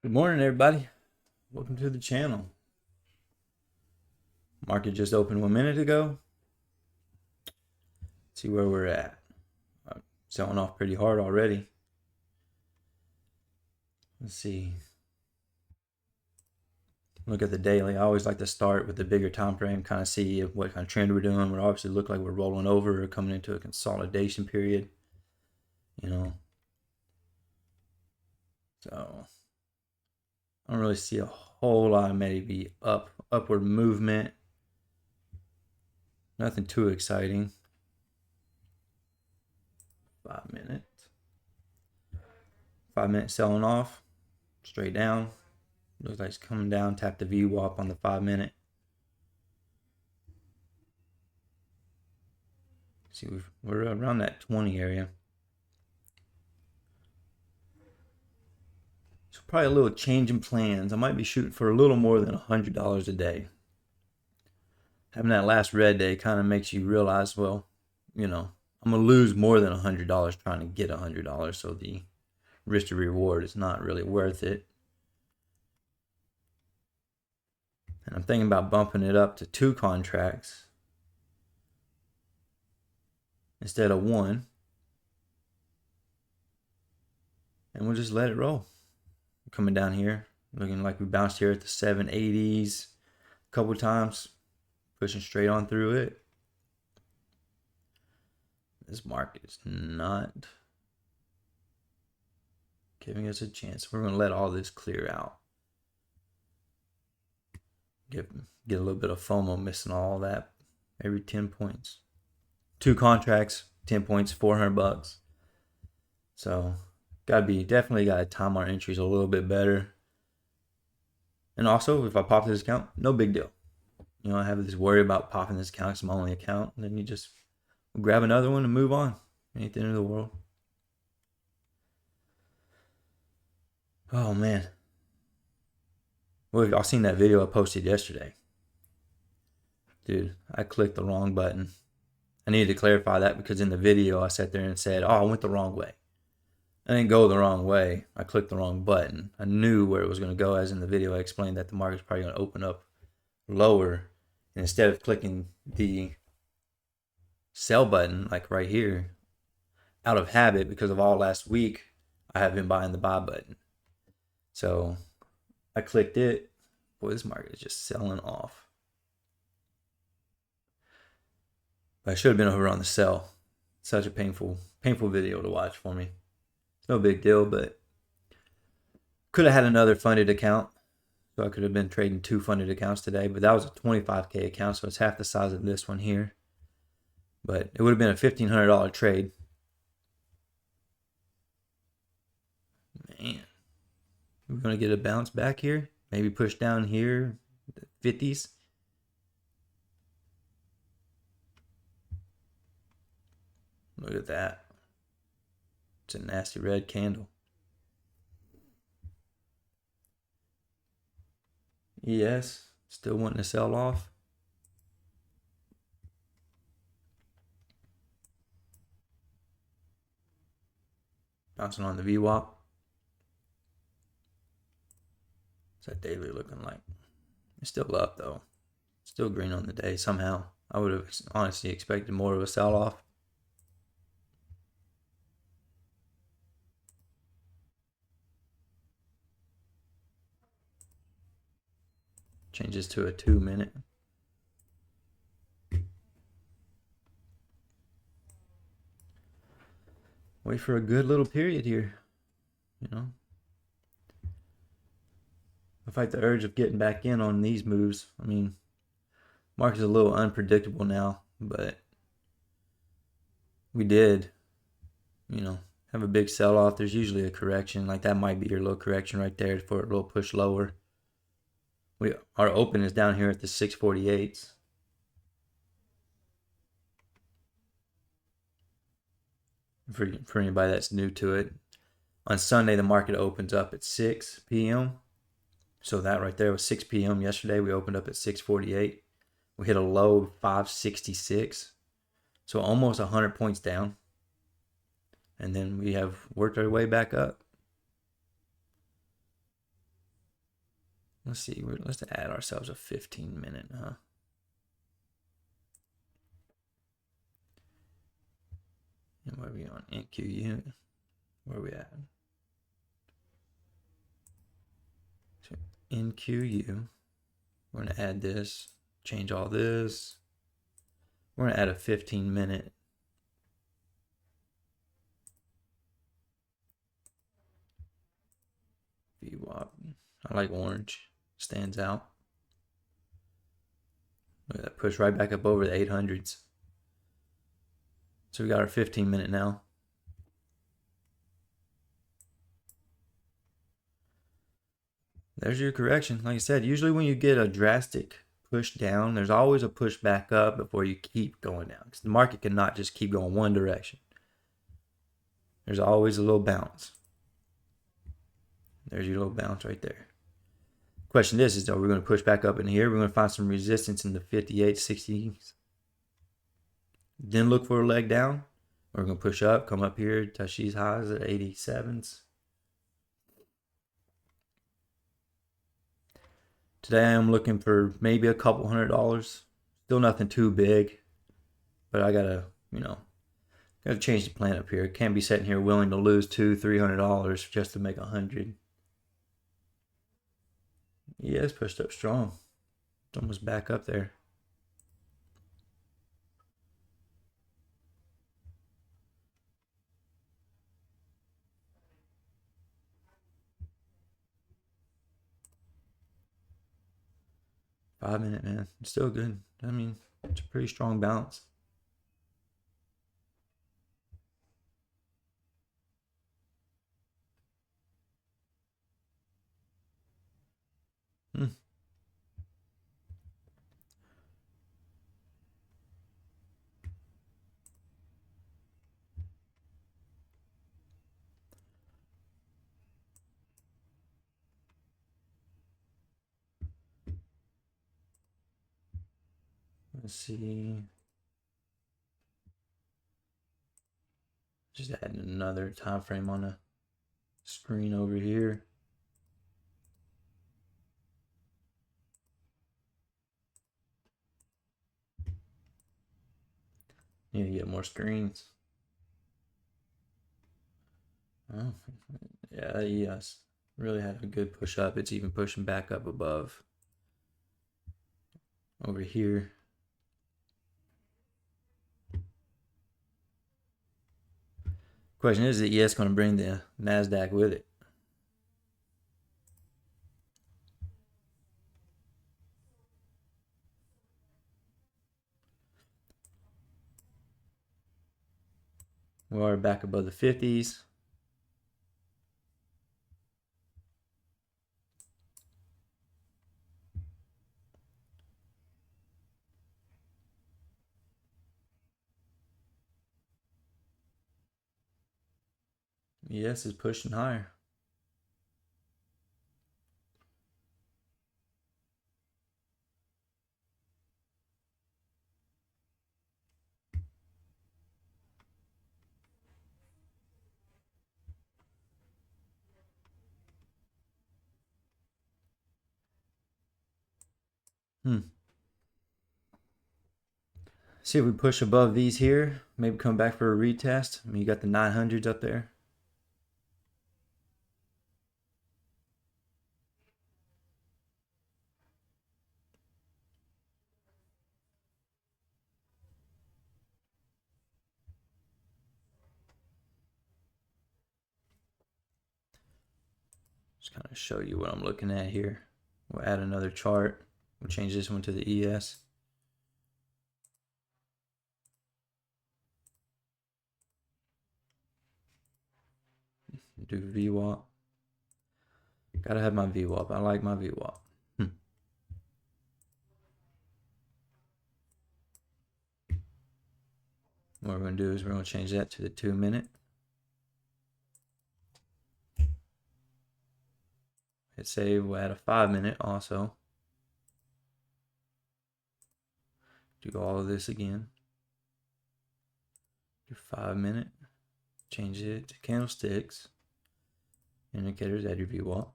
Good morning, everybody. Welcome to the channel. Market just opened 1 minute ago. Let's see where we're at. Selling off pretty hard already. Let's see. Look at the daily. I always like to start with the bigger time frame, kind of see what kind of trend we're doing. We obviously look like we're rolling over or coming into a consolidation period. So I don't really see a whole lot of maybe upward movement. Nothing too exciting. 5 minutes. 5 minutes selling off. Straight down. Looks like it's coming down. Tap the VWAP on the 5 minute. See, we're around that 20 area. So probably a little change in plans. I might be shooting for a little more than $100 a day. Having that last red day kind of makes you realize, well, I'm gonna lose more than $100 trying to get $100. So the risk to reward is not really worth it. And I'm thinking about bumping it up to 2 contracts instead of 1. And we'll just let it roll. Coming down here, looking like we bounced here at the 780s a couple times, pushing straight on through it. This market is not giving us a chance. We're going to let all this clear out. Get a little bit of FOMO missing all that. Every 10 points. 2 contracts, 10 points, $400. So definitely gotta time our entries a little bit better. And also, if I pop this account, no big deal. I have this worry about popping this account. It's my only account. And then you just grab another one and move on. Ain't the end of the world. Oh, man. Well, y'all seen that video I posted yesterday. Dude, I clicked the wrong button. I needed to clarify that because in the video I sat there and said, oh, I went the wrong way. I didn't go the wrong way. I clicked the wrong button. I knew where it was going to go, as in the video I explained that the market's probably going to open up lower. And instead of clicking the sell button, like right here, out of habit because of all last week, I have been buying the buy button. So I clicked it. Boy, this market is just selling off. But I should have been over on the sell. Such a painful video to watch for me. It's no big deal, but could have had another funded account. So I could have been trading 2 funded accounts today, but that was a 25K account, so it's half the size of this one here. But it would have been a $1,500 trade. Man, we're going to get a bounce back here. Maybe push down here, the 50s. Look at that. It's a nasty red candle. ES, still wanting to sell off. Bouncing on the VWAP. What's that daily looking like? It's still up though. Still green on the day somehow. I would have honestly expected more of a sell-off. Changes to a 2 minute. Wait for a good little period here. I fight the urge of getting back in on these moves. I mean, market's a little unpredictable now, but we did, have a big sell-off. There's usually a correction. Like that might be your little correction right there for a little push lower. Our open is down here at the 648s. For anybody that's new to it, on Sunday the market opens up at 6 p.m. So that right there was 6 p.m. yesterday. We opened up at 648. We hit a low of 566. So almost 100 points down. And then we have worked our way back up. Let's see. Let's add ourselves a 15-minute, huh? And where are we on? NQU. Where are we at? So NQU. We're going to add this. Change all this. We're going to add a 15-minute. VWAP. I like orange. Stands out. Look at that. Push right back up over the 800s. So we got our 15-minute now. There's your correction. Like I said, usually when you get a drastic push down, there's always a push back up before you keep going down. Because the market cannot just keep going one direction. There's always a little bounce. There's your little bounce right there. Question is are we going to push back up in here? We're going to find some resistance in the 58, 60s. Then look for a leg down. We're going to push up, come up here, touch these highs at 87s. Today I'm looking for maybe a couple $100. Still nothing too big. But I gotta, gotta change the plan up here. Can't be sitting here willing to lose $200-300 just to make 100. Yeah, it's pushed up strong. It's almost back up there. $5-minute, man. It's still good. I mean, it's a pretty strong bounce. Let's see. Just adding another time frame on the screen over here. Need to get more screens. Oh, yeah, yes. Really had a good push up. It's even pushing back up above. Over here. Question is the ES going to bring the NASDAQ with it? We are back above the 50s. ES is pushing higher. See if we push above these here. Maybe come back for a retest. I mean, you got the 900s up there. Just kind of show you what I'm looking at here. We'll add another chart. We'll change this one to the ES. Do VWAP. Gotta have my VWAP. I like my VWAP. What we're going to do is we're going to change that to the 2-minute. Hit save. We'll add a 5-minute also. Do all of this again. Do 5-minute. Change it to candlesticks. Indicators, add your VWAP.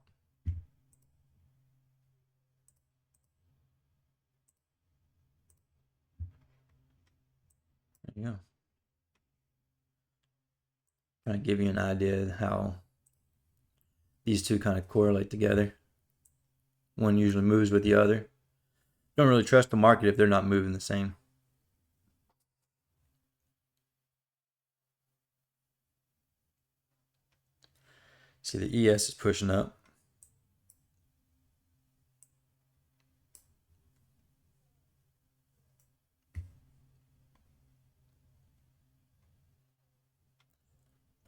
Yeah. Trying to give you an idea of how these two kind of correlate together. One usually moves with the other. Don't really trust the market if they're not moving the same. See, the ES is pushing up.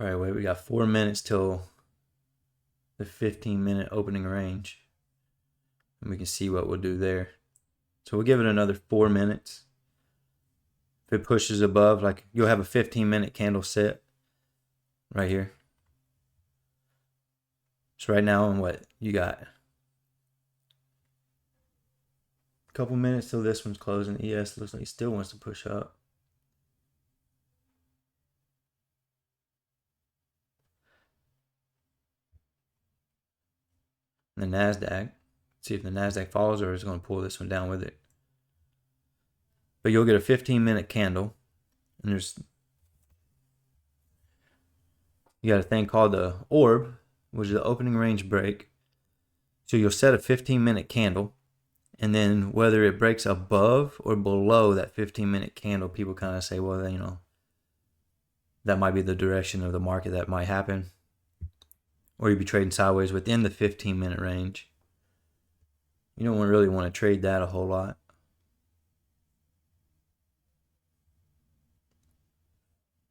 All right, wait, we got 4 minutes till the 15-minute opening range. And we can see what we'll do there. So we'll give it another 4 minutes. If it pushes above, like you'll have a 15-minute candle set right here. So right now, and what you got? A couple minutes till this one's closing. ES looks like it still wants to push up. And the NASDAQ. See if the NASDAQ follows or is going to pull this one down with it. But you'll get a 15-minute candle. And you got a thing called the orb, which is the opening range break. So you'll set a 15-minute candle. And then whether it breaks above or below that 15-minute candle, people kind of say, well, you know, that might be the direction of the market that might happen. Or you'd be trading sideways within the 15-minute range. You don't really want to trade that a whole lot.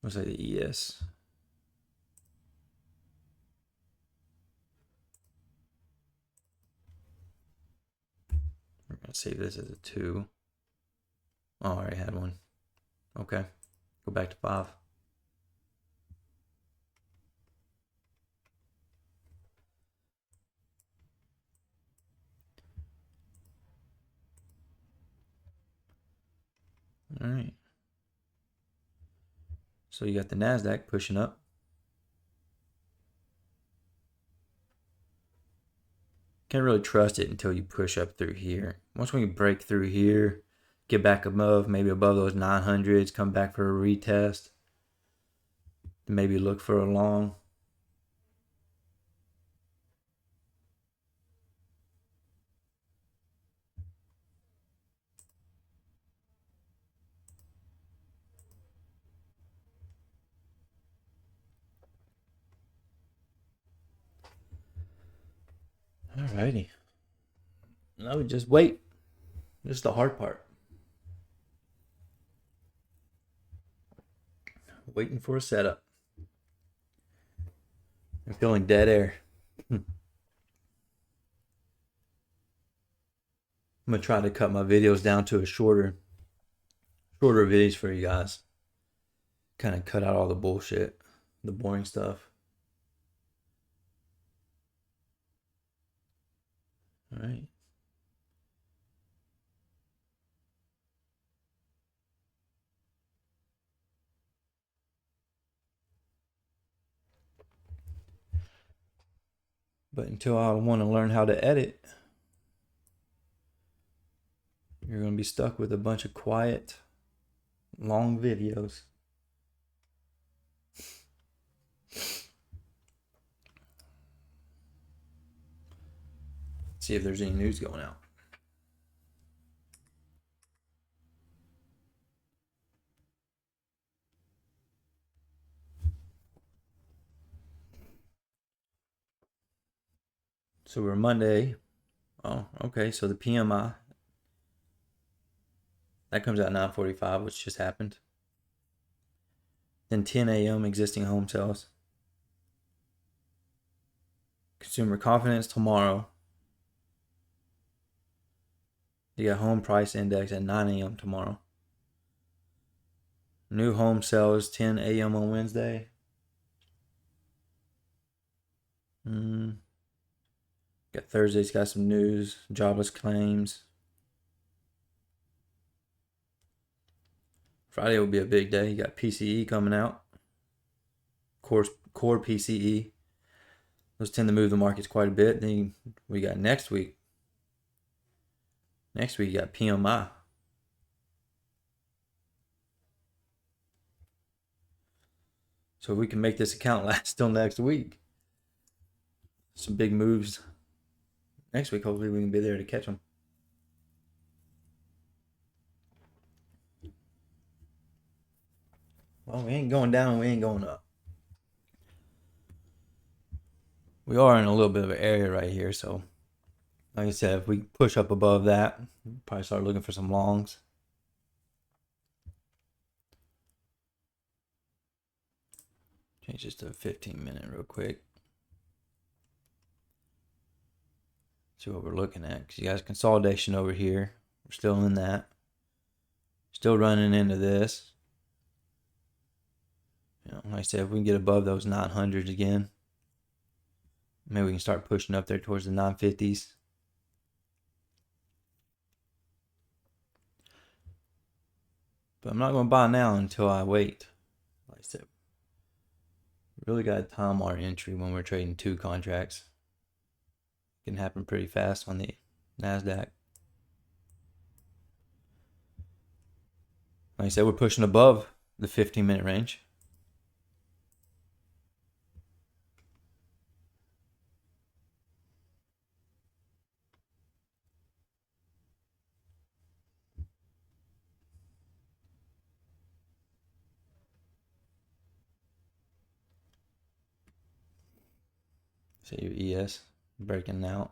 Looks like the ES. We're going to save this as a 2. Oh, I already had one. Okay. Go back to 5. All right. So you got the NASDAQ pushing up. Can't really trust it until you push up through here. Once we break through here, get back above, maybe above those 900s, come back for a retest, maybe look for a long. Alrighty. Now we just wait. This is the hard part. Waiting for a setup. I'm feeling dead air. I'm gonna try to cut my videos down to a shorter videos for you guys. Kind of cut out all the bullshit, the boring stuff. All right. But until I want to learn how to edit, you're going to be stuck with a bunch of quiet, long videos. See if there's any news going out. So we're Monday. Oh, okay. So the PMI, that comes out 9:45, which just happened. Then 10 a.m. existing home sales. Consumer confidence tomorrow. You got home price index at 9 a.m. tomorrow. New home sales 10 a.m. on Wednesday. Got Thursday's got some news, jobless claims. Friday will be a big day. You got PCE coming out. Core PCE. Those tend to move the markets quite a bit. Then we got next week. Next week you got PMI. So we can make this account last till next week. Some big moves next week. Hopefully we can be there to catch them. Well, we ain't going down, we ain't going up. We are in a little bit of an area right here, so like I said, if we push up above that, we'll probably start looking for some longs. Change this to a 15-minute real quick. See what we're looking at. Because you guys, consolidation over here. We're still in that. Still running into this. You know, like I said, if we can get above those 900s again, maybe we can start pushing up there towards the 950s. But I'm not going to buy now until I wait. Like I said, really got to time our entry when we're trading two contracts. It can happen pretty fast on the NASDAQ. Like I said, we're pushing above the 15-minute range. So your ES breaking out.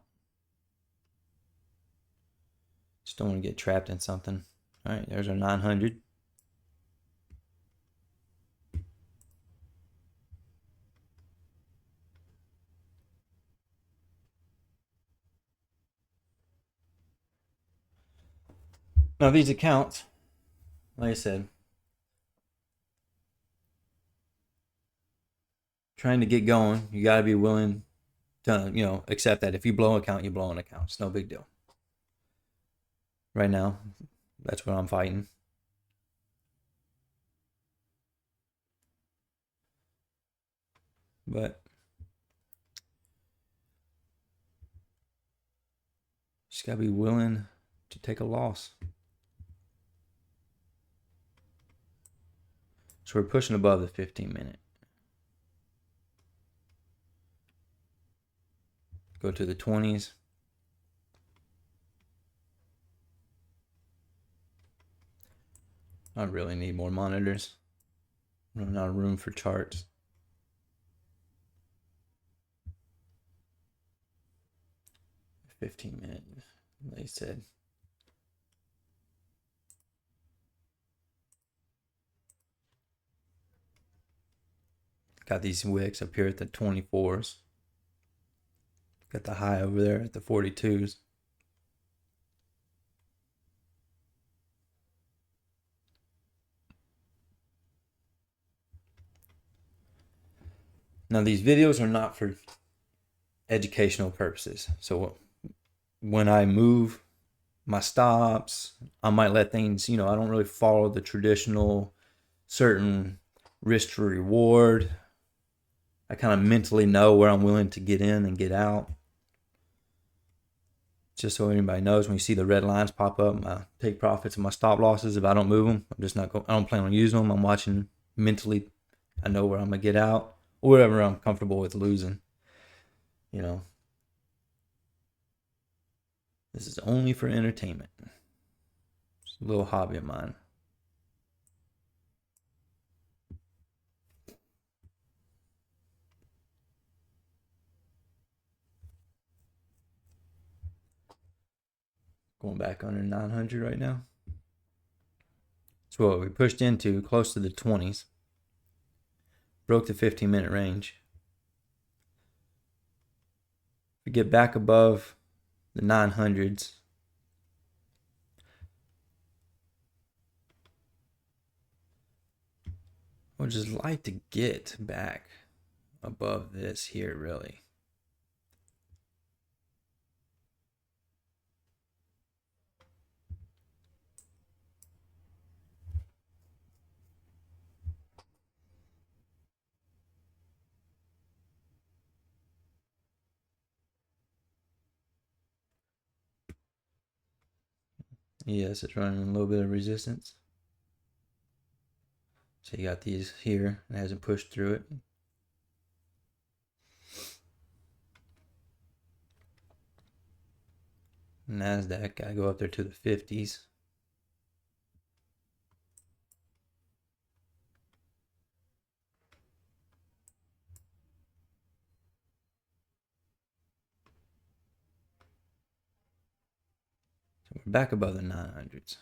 Just don't want to get trapped in something. All right, there's our 900. Now these accounts, like I said, trying to get going, you got to be willing to, you know, accept that if you blow an account, you blow an account. It's no big deal. Right now, that's what I'm fighting. But just got to be willing to take a loss. So we're pushing above the 15-minute. Go to the 20s. I really need more monitors. Running out of room for charts. 15-minute, they said. Got these wicks up here at the 24s. Got the high over there at the 42s. Now these videos are not for educational purposes. So when I move my stops, I might let things, you know, I don't really follow the traditional certain risk to reward. I kind of mentally know where I'm willing to get in and get out. Just so anybody knows, when you see the red lines pop up, my take profits and my stop losses, if I don't move them, I'm just not I don't plan on using them. I'm watching mentally. I know where I'm going to get out or whatever I'm comfortable with losing. You know, this is only for entertainment. It's a little hobby of mine. Going back under 900 right now. So what we pushed into close to the 20s. Broke the 15-minute range. We get back above the 900s. I would just like to get back above this here, really. Yes, it's running a little bit of resistance. So you got these here, and it hasn't pushed through it. NASDAQ, gotta go up there to the 50s. So we're back above the 900s.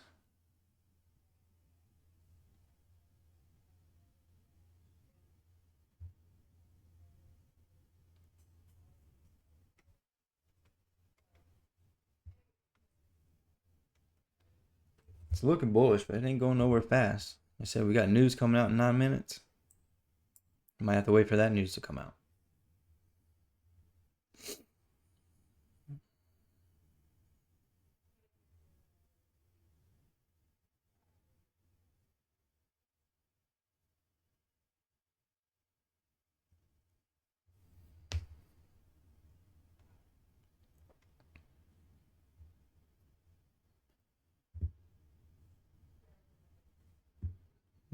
It's looking bullish, but it ain't going nowhere fast. I said we got news coming out in 9 minutes. Might have to wait for that news to come out.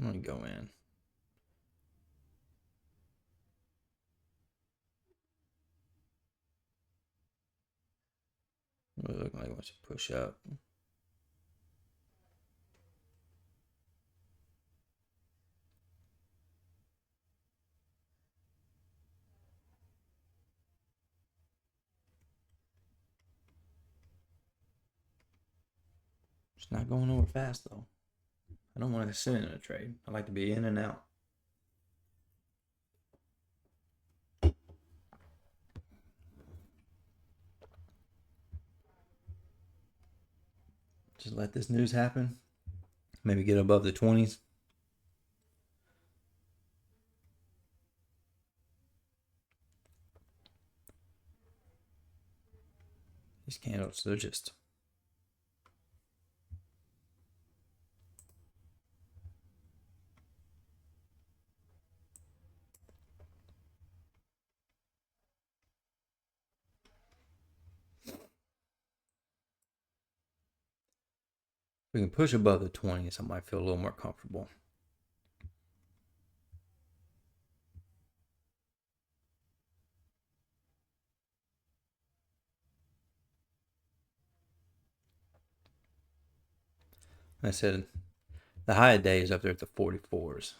I'm gonna go in. It looks like it wants to push up. It's not going nowhere fast though. I don't want to sit in a trade. I like to be in and out. Just let this news happen. Maybe get above the 20s. These candles, they're just... If we can push above the 20s, I might feel a little more comfortable. I said the high day is up there at the 44s.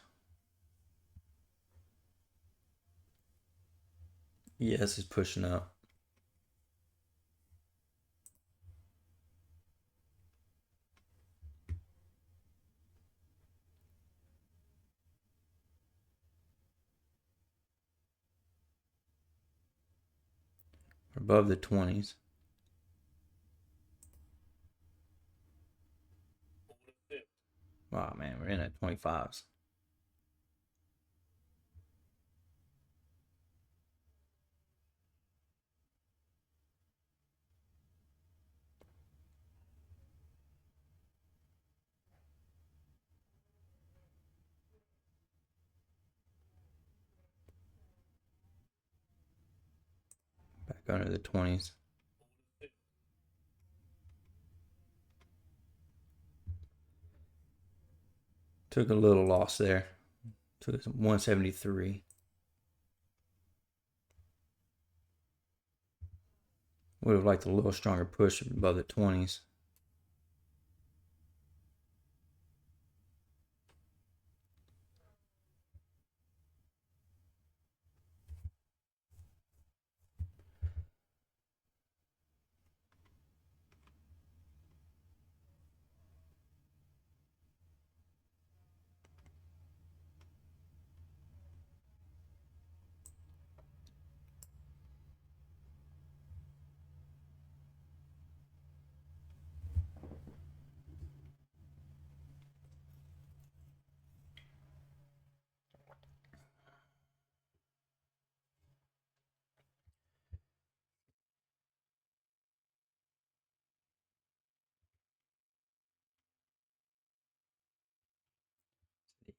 Yes, it's pushing up. We're above the 20s. Wow, man, we're in at 25s. Back under the 20s. Took a little loss there. Took 173. Would have liked a little stronger push above the 20s.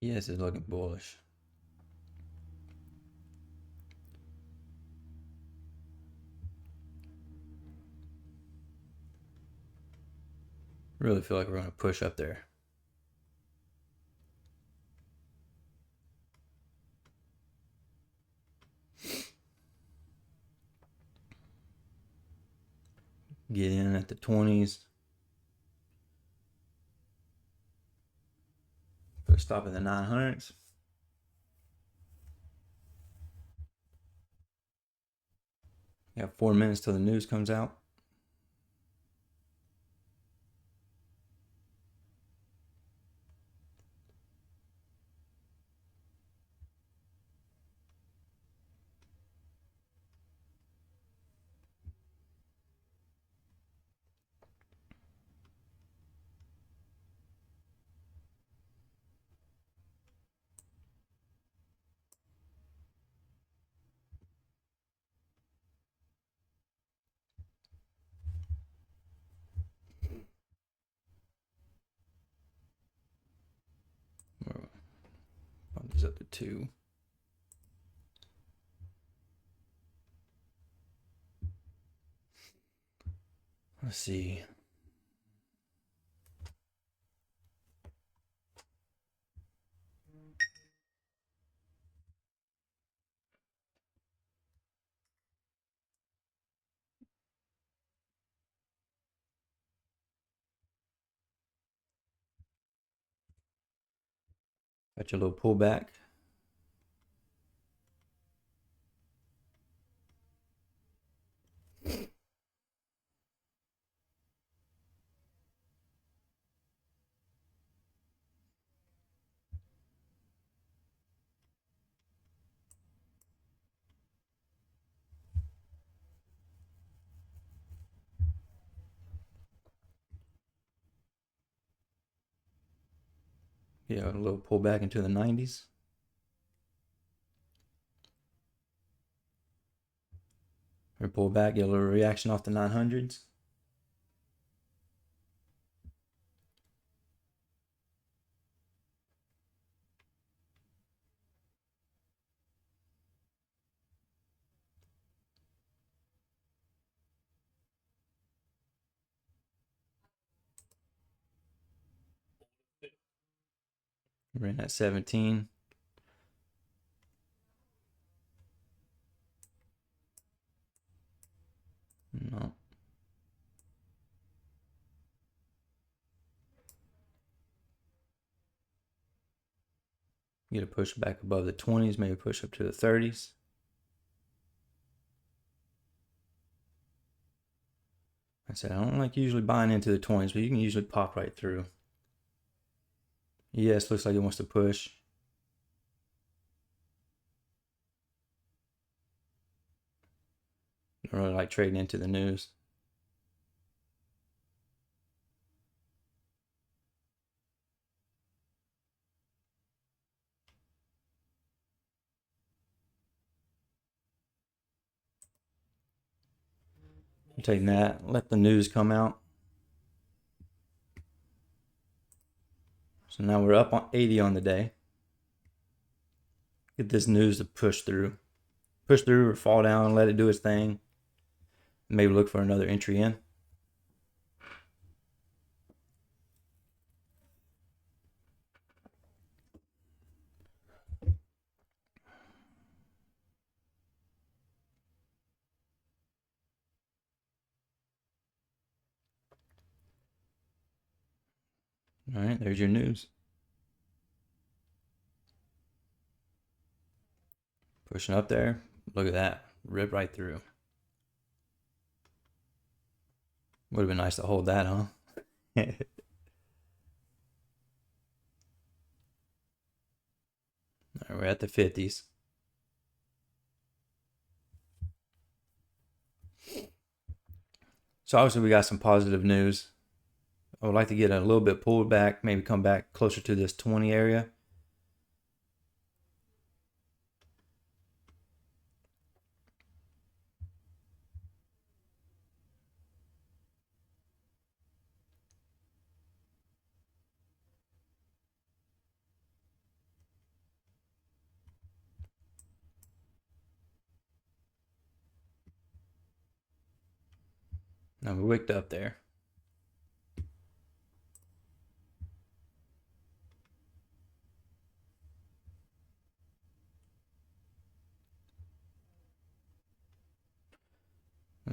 Yes, it's looking bullish. Really feel like we're going to push up there. Get in at the 20s. Put a stop in the 900s. Got 4 minutes till the news comes out. Bump this up to 2. Let's see. Got your little pullback. Yeah, a little pullback into the 90s. Or pull back, get a little reaction off the 900s. We're in at 17. No. Get a push back above the 20s, maybe push up to the 30s. I said I don't like usually buying into the 20s, but you can usually pop right through. Yes, looks like it wants to push. I don't really like trading into the news. I'm taking that, let the news come out. So now we're up on 80 on the day. Get this news to push through. Push through or fall down, let it do its thing. Maybe look for another entry in. All right, there's your news. Pushing up there. Look at that. Rip right through. Would have been nice to hold that, huh? All right, we're at the 50s. So obviously we got some positive news. I would like to get a little bit pulled back, maybe come back closer to this 20 area. Now we wicked up there.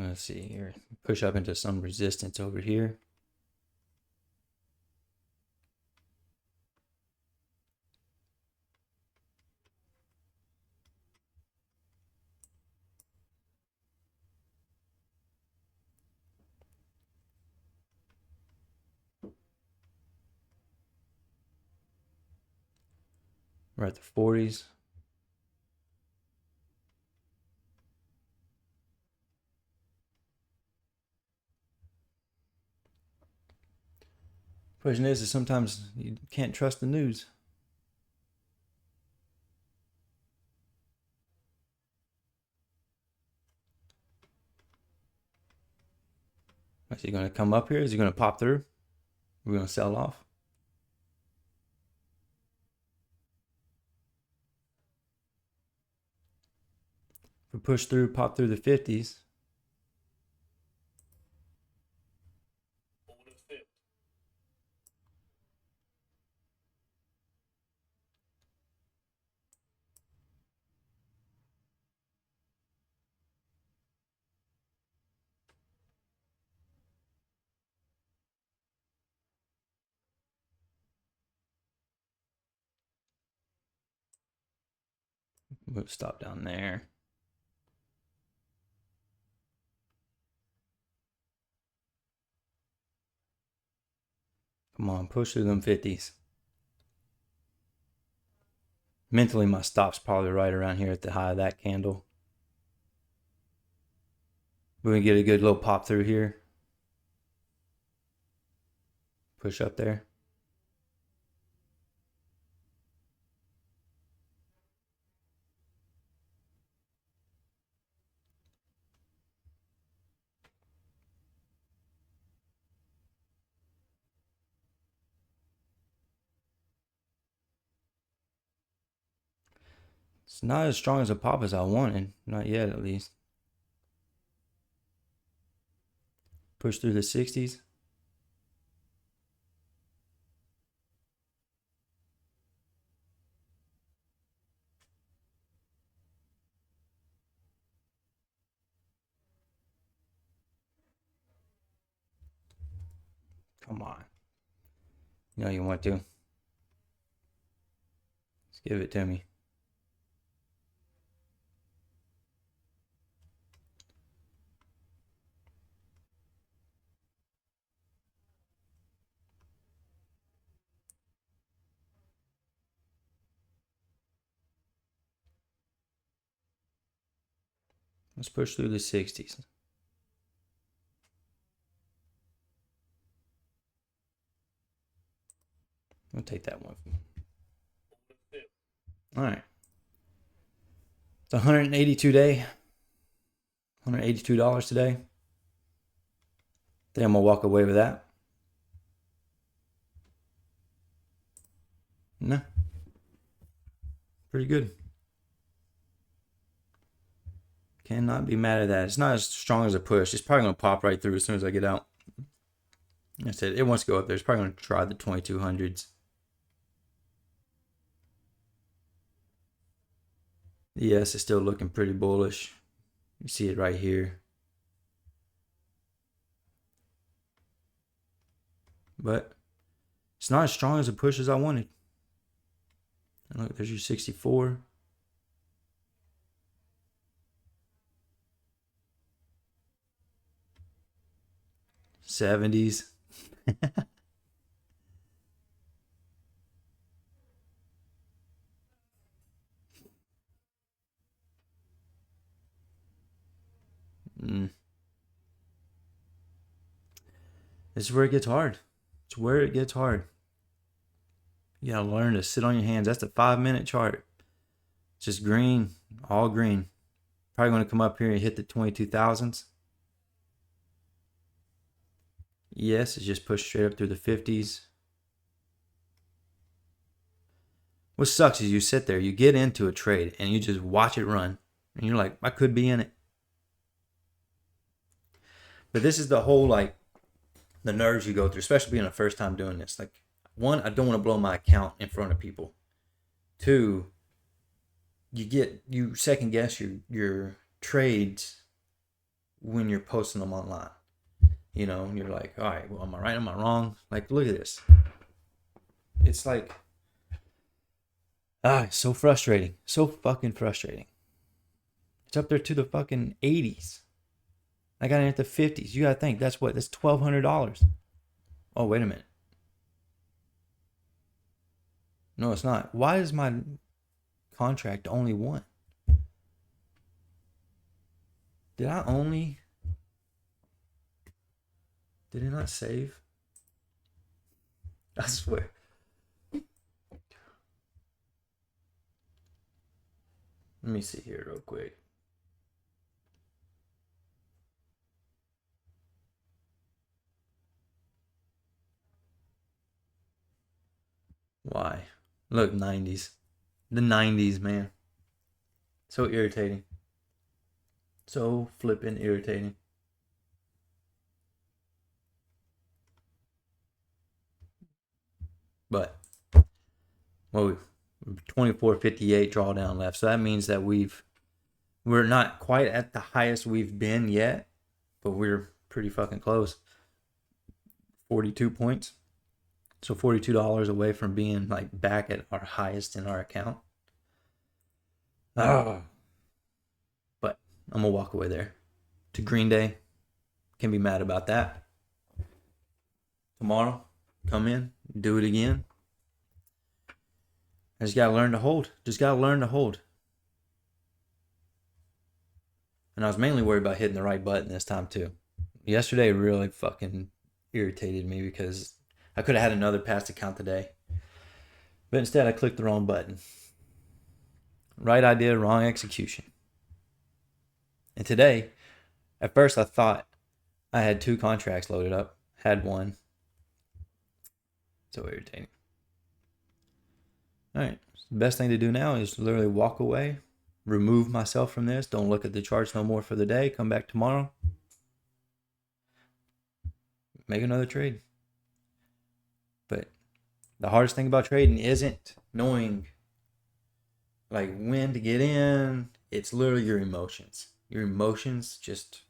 Let's see here. Push up into some resistance over here. We're at the 40s. Question is sometimes you can't trust the news. Is he going to come up here? Is he going to pop through? We're going to sell off. If we push through, pop through the 50s. We'll stop down there. Come on, push through them 50s. Mentally, my stop's probably right around here at the high of that candle. We're going to get a good little pop through here. Push up there. It's not as strong as a pop as I wanted. Not yet, at least. Push through the 60s. Come on. You know you want to. Let's give it to me. Let's push through the 60s. I'll take that one. All right. It's 182 day. $182 today. I think I'm going to walk away with that. No. Pretty good. Cannot be mad at that. It's not as strong as a push. It's probably going to pop right through as soon as I get out. Like I said, it wants to go up there. It's probably going to try the 2200s. Yes, it's still looking pretty bullish. You see it right here. But it's not as strong as a push as I wanted. And look, there's your 64. '70s. This is where it gets hard. It's where it gets hard. You gotta learn to sit on your hands. That's the 5-minute chart. It's just green, all green. Probably gonna come up here and hit the 22,000s. Yes, it's just pushed straight up through the 50s. What sucks is you sit there, you get into a trade, and you just watch it run. And you're like, I could be in it. But this is the whole, like, the nerves you go through, especially being the first time doing this. Like, one, I don't want to blow my account in front of people. Two, you second guess your trades when you're posting them online. You know, and you're like, all right, well, am I right? Am I wrong? Like, look at this. It's like, it's so frustrating. So fucking frustrating. It's up there to the fucking 80s. I got it at the 50s. You gotta think, that's $1,200. Oh, wait a minute. No, it's not. Why is my contract only one? Did it not save? I swear. Let me see here real quick. Why? Look, 90s. The 90s, man. So irritating. So flippin' irritating. But, well, 24.58 drawdown left. So that means that we're not quite at the highest we've been yet, but we're pretty fucking close. 42 points. So $42 away from being like back at our highest in our account. But I'm gonna walk away there to Green Day. Can be mad about that. Tomorrow, come in, do it again. I just gotta learn to hold. And I was mainly worried about hitting the right button this time too. Yesterday really fucking irritated me because I could have had another past account today. But instead I clicked the wrong button. Right idea, wrong execution. And today, at first I thought I had 2 contracts loaded up. Had one. So irritating. Alright. The best thing to do now is literally walk away. Remove myself from this. Don't look at the charts no more for the day. Come back tomorrow. Make another trade. But the hardest thing about trading isn't knowing like when to get in. It's literally your emotions. Your emotions just,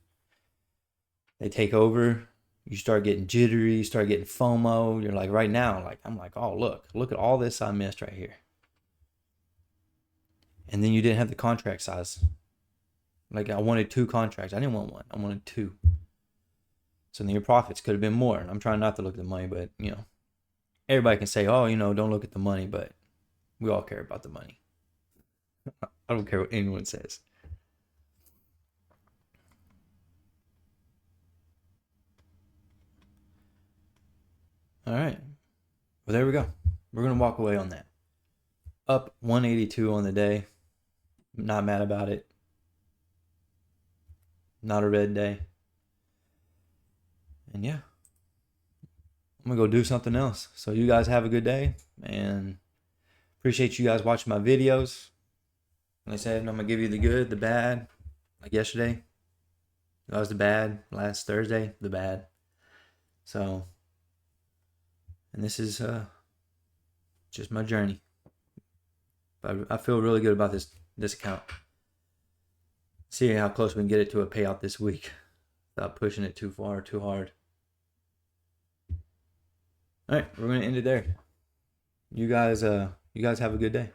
they take over. You start getting jittery. You start getting FOMO. You're like, right now, like, I'm like, oh, look at all this I missed right here. And then you didn't have the contract size. Like, I wanted 2 contracts. I didn't want 1. I wanted 2. So then your profits could have been more. And I'm trying not to look at the money, but, you know, everybody can say, oh, you know, don't look at the money, but we all care about the money. I don't care what anyone says. All right. Well, there we go. We're going to walk away on that. Up 182 on the day. Not mad about it. Not a red day. And yeah, I'm going to go do something else. So you guys have a good day. And appreciate you guys watching my videos. Like I said, I'm going to give you the good, the bad. Like yesterday, that was the bad. Last Thursday, the bad. So, and this is just my journey. But I feel really good about this account. Seeing how close we can get it to a payout this week without pushing it too far or too hard. All right, we're going to end it there. You guys have a good day.